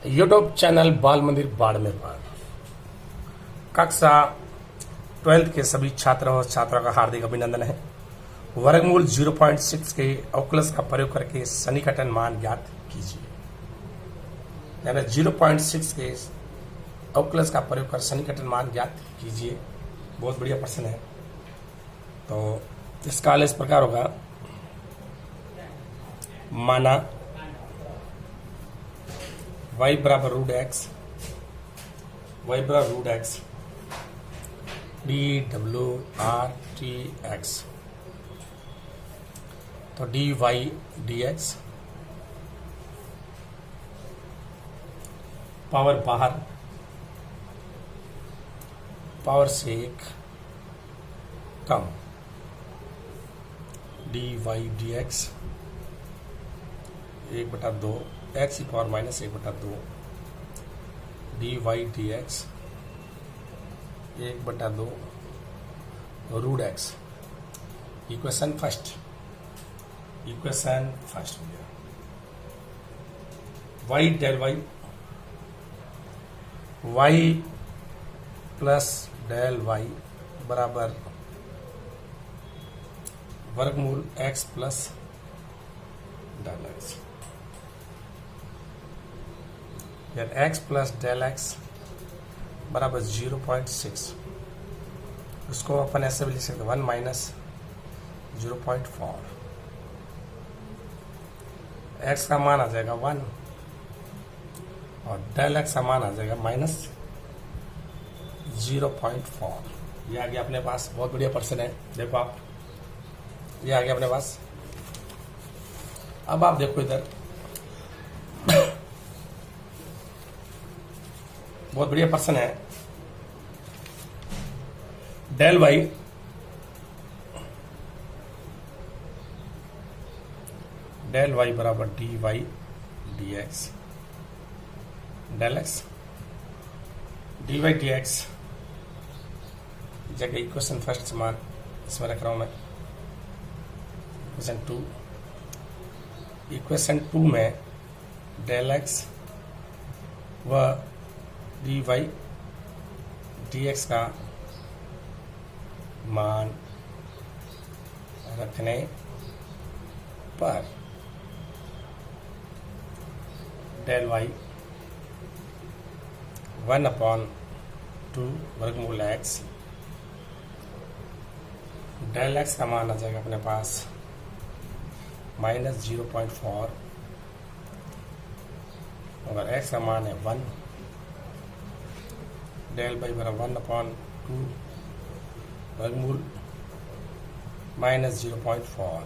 YouTube channel बाल मंदिर बाड़मेर पर कक्षा 12th के सभी छात्रों और छात्रों का हार्दिक अभिनंदन है। वर्गमूल 0.6 के अवकलज का प्रयोग करके सन्निकटन मान ज्ञात कीजिए। यानी 0.6 के अवकलज का प्रयोग कर सन्निकटन मान ज्ञात कीजिए। बहुत बढ़िया प्रश्न है। तो इसका हल इस प्रकार होगा, माना y बराबर रूट एक्स, वाई बराबर रूट एक्स, डी डब्ल्यू आर टी एक्स, तो d y d x, power बाहर, पावर से एक कम, d y d x 1/2 x की power minus 1/2 d y d x 1/2 root x. Equation first हो गया। Y del y, y plus del y बराबर वर्गमूल x plus del x. X plus del x बराबर 0.6। उसको अपन ऐसे भी लिख सकते 1 माइनस 0.4। एक्स का मान आ जाएगा 1 और डेल एक्स का मान आ जाएगा माइनस 0.4। ये आ गया अपने पास। बहुत बढ़िया प्रश्न है। देखो आप, ये आ गया अपने पास। अब आप देखो इधर, बहुत बढ़िया प्रश्न है। डेल वाई बराबर d y d x, del x d y d x जगह इक्वेशन फर्स्ट समान इसमें रख रहा हूं मैं। इक्वेशन टू में डेल एक्स व डी वाई डी एक्स का मान रखने पर डेल वाई 1/2 वर्गमूल एक्स, डेल एक्स का मान आ जाएगा अपने पास माइनस 0.4 अगर एक्स का मान है 1, डेल वाई बराबर 1/2 वर्गमूल माइनस 0.4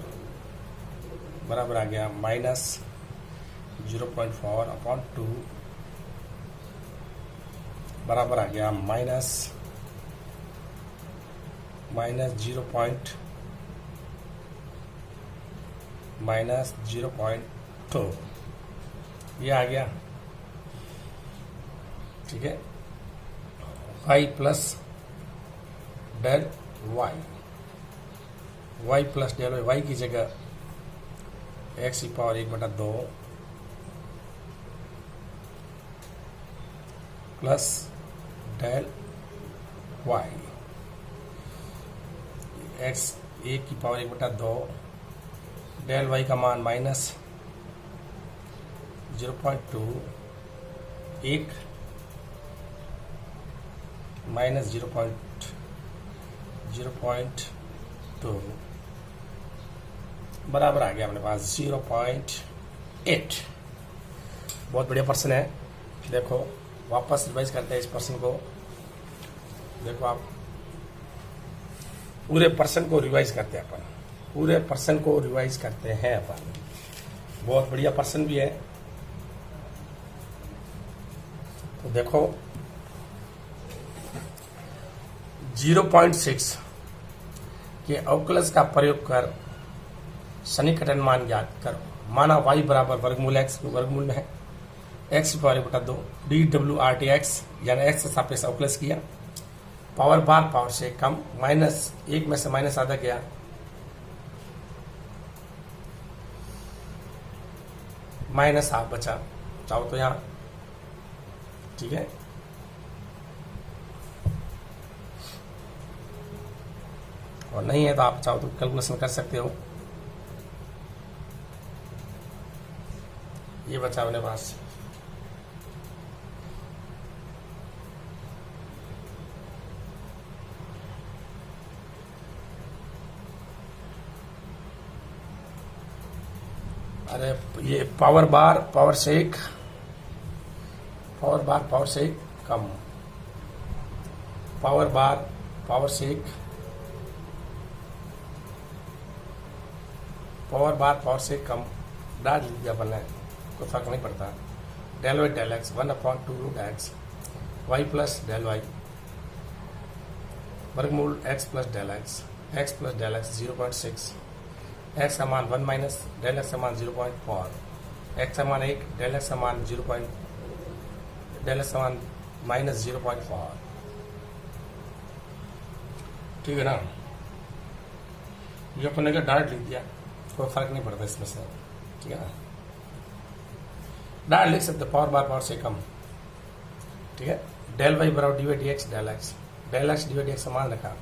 बराबर आ गया माइनस 0.4/2 बराबर आ गया माइनस 0.2। ये आ गया, ठीक है। y plus del y, y plus del y, y की जगह एक्स की power 1/2 plus del y, x 1 की पावर 1/2, डेल वाई का मान माइनस 0.2 1 माइनस 0.2 बराबर आ गया अपने पास 0.8। बहुत बढ़िया प्रश्न है। देखो वापस रिवाइज करते हैं इस प्रश्न को। देखो आप, पूरे प्रश्न को रिवाइज करते हैं अपन, पूरे प्रश्न को रिवाइज करते हैं अपन। बहुत बढ़िया प्रश्न भी है। तो देखो 0.6 के अवकलज का प्रयोग कर सन्निकटन मान ज्ञात करो। माना y बराबर वर्गमूल x, वर्गमूल में है x की पावर 1/2 डी डब्ल्यू आर टी एक्स, यानी x के सापेक्ष अवकलज किया। पावर बार पावर से कम, माइनस 1 में से माइनस आधा गया, माइनस हाफ बचा। चाहो तो यहाँ ठीक है। और नहीं है तो आप चाहो तो कैलकुलेशन कर सकते हो। ये बचा अपने पास अरे ये पावर बार पावर शेक कम, पावर बार पावर शेक कम डाल लीजिए अपन ने, कोई फर्क नहीं पड़ता। Del y del x 1/2 root x y plus del y वर्गमूल x plus del x 0.6 x का मान 1 माइनस डेल एक्स का मान 0.4 एक्स का मान 1 डेल एक्स का मान माइनस 0.4। ठीक है ना, ये अपन ने डायरेक्ट लिख दिया, कोई फर्क नहीं पड़ता इसमें से। ठीक है ना, डायरेक्ट लिख सकते पावर बार पावर से कम। ठीक है, डेल वाई बराबर d y d x del x d y d x समान रखा,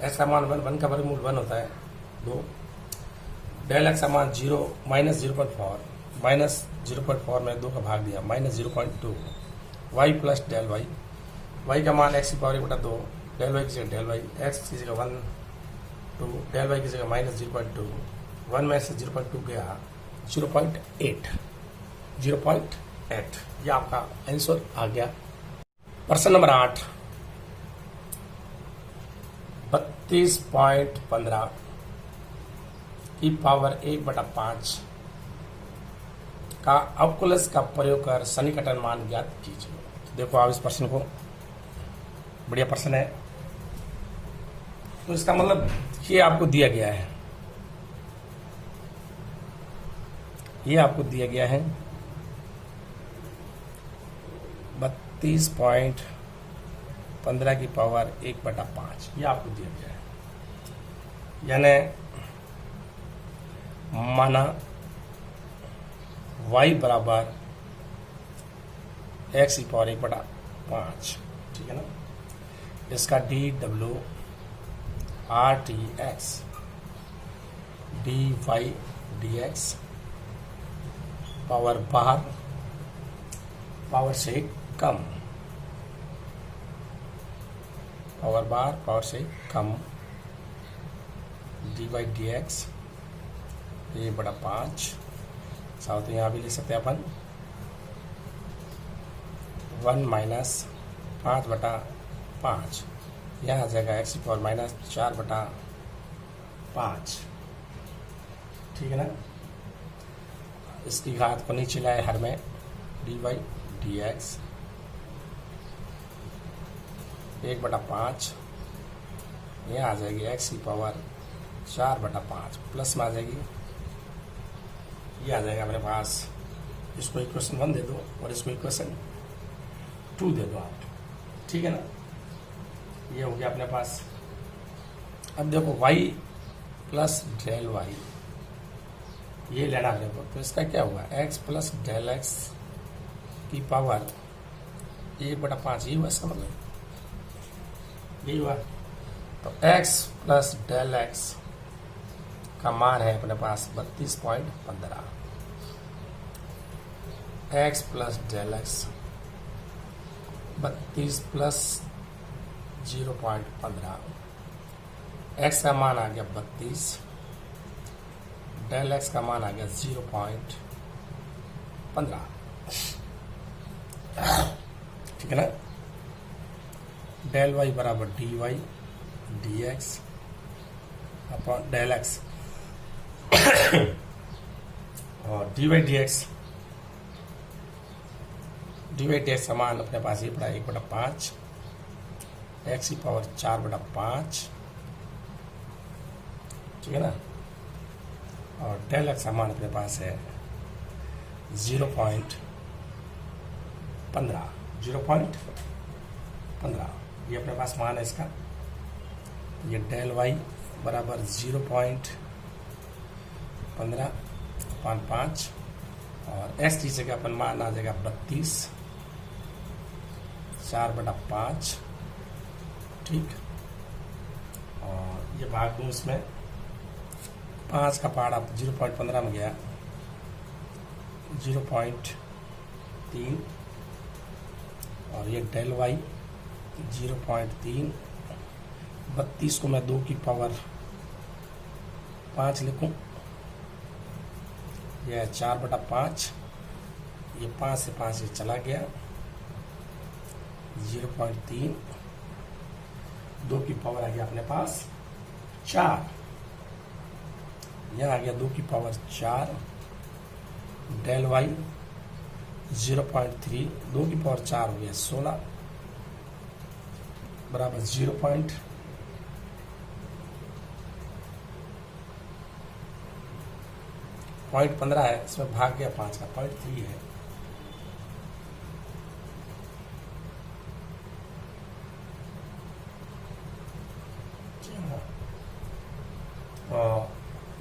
एक्स का मान 1 का वर्गमूल 1 होता है 2, डेल एक्स का मान 0 माइनस 0.4 में 2 का भाग दिया minus 0.2 y plus del y का मान एक्स की पावर 1/2 डेल वाई की जगह डेल वाई एक्स की जगह 1 2 डेल वाई की जगह माइनस 0.2 1 में से 0.2 गया 0.8 ये आपका आंसर आ गया। प्रश्न नंबर 8 32.15 की पावर 1/5 का अवकलज का प्रयोग कर सन्निकटन मान ज्ञात कीजिए। देखो आप इस प्रश्न को, बढ़िया प्रश्न है। तो इसका मतलब ये आपको दिया गया है, ये आपको दिया गया है 32.15 की पावर 1/5, ये आपको दिया गया है। यानी माना y बराबर x की पावर 1/5। ठीक है ना, इसका dw RTX dy dx power बाहर पावर से कम, पावर बार पावर से कम dy dx 1/5 साथ तो यहाँ भी ले सकते हैं अपन 1 माइनस 5/5 यहाँ आ जाएगा x की पावर माइनस 4/5। ठीक है ना, इसकी घात को नीचे लाए हर में dy dx 1/5 यहाँ आ जाएगी x की पावर 4/5 प्लस में आ जाएगी, ये आ जाएगा अपने पास। इसको इक्वेशन 1 दे दो और इसको इक्वेशन 2 दे दो आप। ठीक है ना, ये हो गया अपने पास। अब देखो y प्लस डेल वाई ये लेना है देखो, तो इसका क्या हुआ x प्लस डेल एक्स की पावर 1/5 ये हुआ, इसका मतलब यही हुआ। तो x प्लस डेल एक्स का मान है अपने पास 32.15 x plus del x 32 plus 0.15 x का मान आ गया 32 डेल एक्स का मान आ गया 0.15। ठीक है ना, डेल वाई बराबर d y d x upon del x और डी वाई डी एक्स समान अपने पास ये पड़ा 1/5 एक्स की पावर 4/5। ठीक है ना, और डेल एक्स समान अपने पास है 0.15 ये अपने पास मान है इसका। ये डेल वाई बराबर 0.15/5 और एक्स की जगह अपन मान आ जाएगा 32 4/5, ठीक। और ये भाग दूँ इसमें, 5 का पहाड़ा 0.15 में गया, 0.3, और ये डेल वाई 0.3, 32 को मैं 2 की पावर 5 लिखूं, यह 4/5, ये 5 से 5 ये चला गया, 0.3, 2 की पावर आ गया अपने पास 4, यह आ गया 2 की पावर 4, डेल वाई 0.3, 2 की पावर 4 हो गया 16, बराबर 0.15 है, इसमें भाग गया 5 का 0.3 है।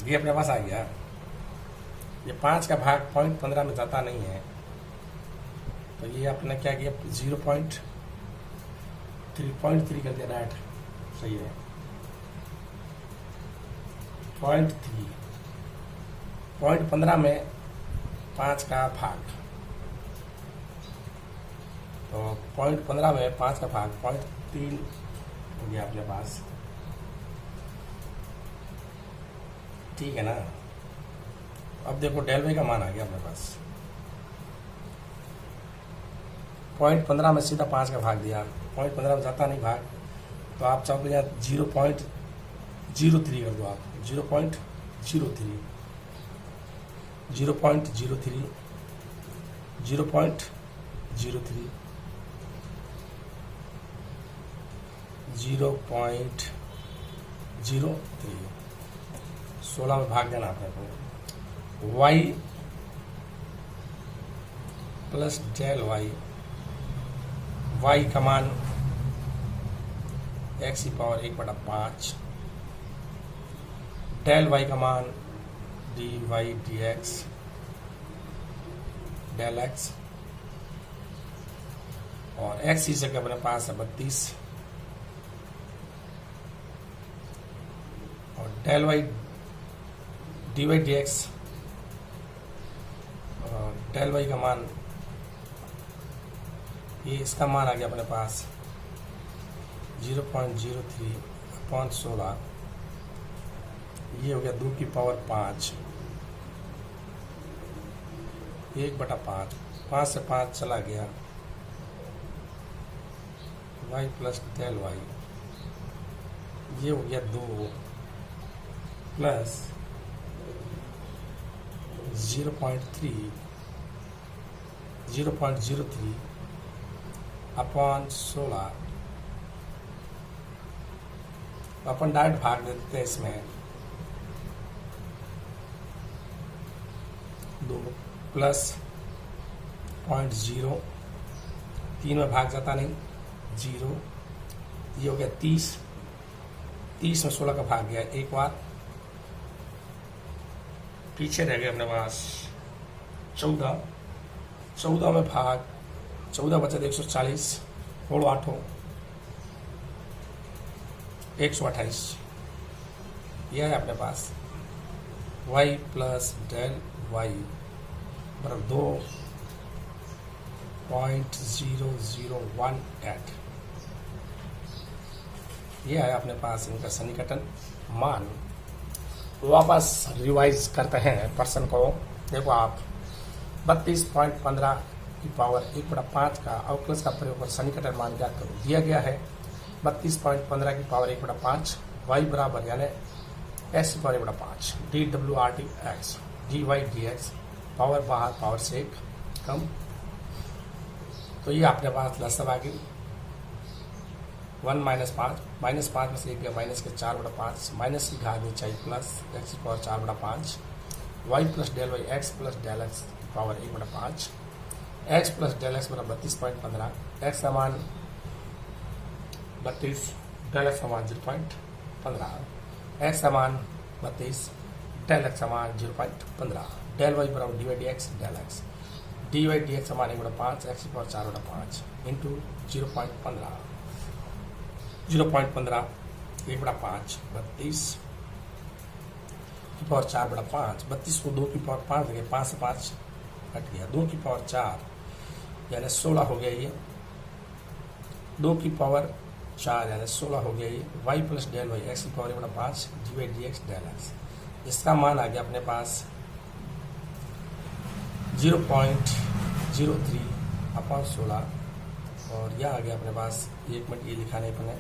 ये अपने पास आ गया, ये 5 का भाग 0.15 में जाता नहीं है, तो ये अपने क्या किया 0.3 कर दिया, डायरेक्ट सही है 0.3, 0.15 में 5 का भाग, तो 0.15 में 5 का भाग 0.3 हो गया अपने पास, ठीक है ना। अब देखो डेल वाई का मान आ गया अपने पास, 0.15 में सीधा 5 का भाग दिया, 0.15 में जाता नहीं भाग, तो आप चाहो यहाँ 0.03 कर दो आप, 0.03, 0.03, 0.03, 0.03, 16 में भाग देना आपने को, y plus del y, y का मान x की पावर 1/5, डेल y का मान dy dx, डेल x, और x ही जगह अपने पास है 32, और del y dy dx, del y का मान, ये इसका मान आ गया अपने पास 0.03/16, ये हो गया 2 की पावर 5, 1/5, 5 से 5 चला गया, y प्लस डेल वाई, ये हो गया 2 प्लस 0.03/16, अपन डायरेक्ट भाग देते हैं इसमें, 2 प्लस 0.0, 3 में भाग जाता नहीं 0, ये हो गया 30, 30 में 16 का भाग गया एक बार, पीछे रह गए अपने पास 14 में भाग 14 बचा 140, होड़ 8 128, यह है अपने पास y प्लस डेल वाई बराबर 2.0018, यह है अपने पास इनका सन्निकटन मान। वापस रिवाइज करते हैं पर्सन को, देखो आप 32.15 की पावर 1/5 का अवकलज का प्रयोग कर सन्निकटन मान ज्ञात करो, दिया गया है 32.15 की पावर 1/5, y बराबर यानी s की power 1/5, dwrt(x), dy dx, power बाहर पावर से एक कम, तो ये आपके पास लसब आ गई 1 - 5, -5 में से एक गया माइनस के 4/5, माइनस की घात नीचे प्लस x की power 4/5, y plus del y, x plus del x की power 1/5, x plus del x बराबर 32.15, x समान 32, डेल x समान 0.15, x समान 32, डेल x समान 0.15, डेल y बराबर dy dx del x, d y d x हमारे 1/5 x की power 4/5 into 0.15 1/5 32 की पावर 4/5 32 को 2 की पावर 5 लगे 5 से 5 कट गया 2 की पावर 4 यानी 16 हो गया ये 2 की पावर 4 यानी 16 हो गया ये y plus del y x की power 1/5 d y d x del x. इसका मान आ गया अपने पास 0.03/16 और यह आ गया अपने पास 1 मिनट ये लिखा नहीं अपने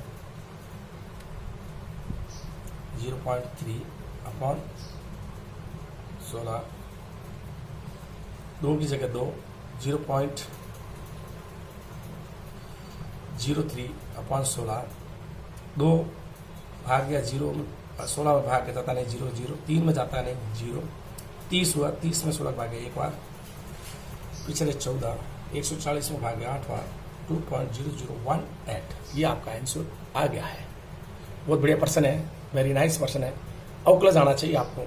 0.3/16 2 की जगह 2 0.03/16 2 भाग गया 0 16 में भाग के जाता नहीं 0 0 3 में जाता नहीं 0 30 हुआ 30 में 16 भाग गया एक बार पिछले 14 140 में भाग गया 8 बार 2.0018 ये आपका आंसर आ गया है। बहुत बढ़िया प्रश्न है, वेरी नाइस प्रश्न है, अवकलज आना चाहिए आपको।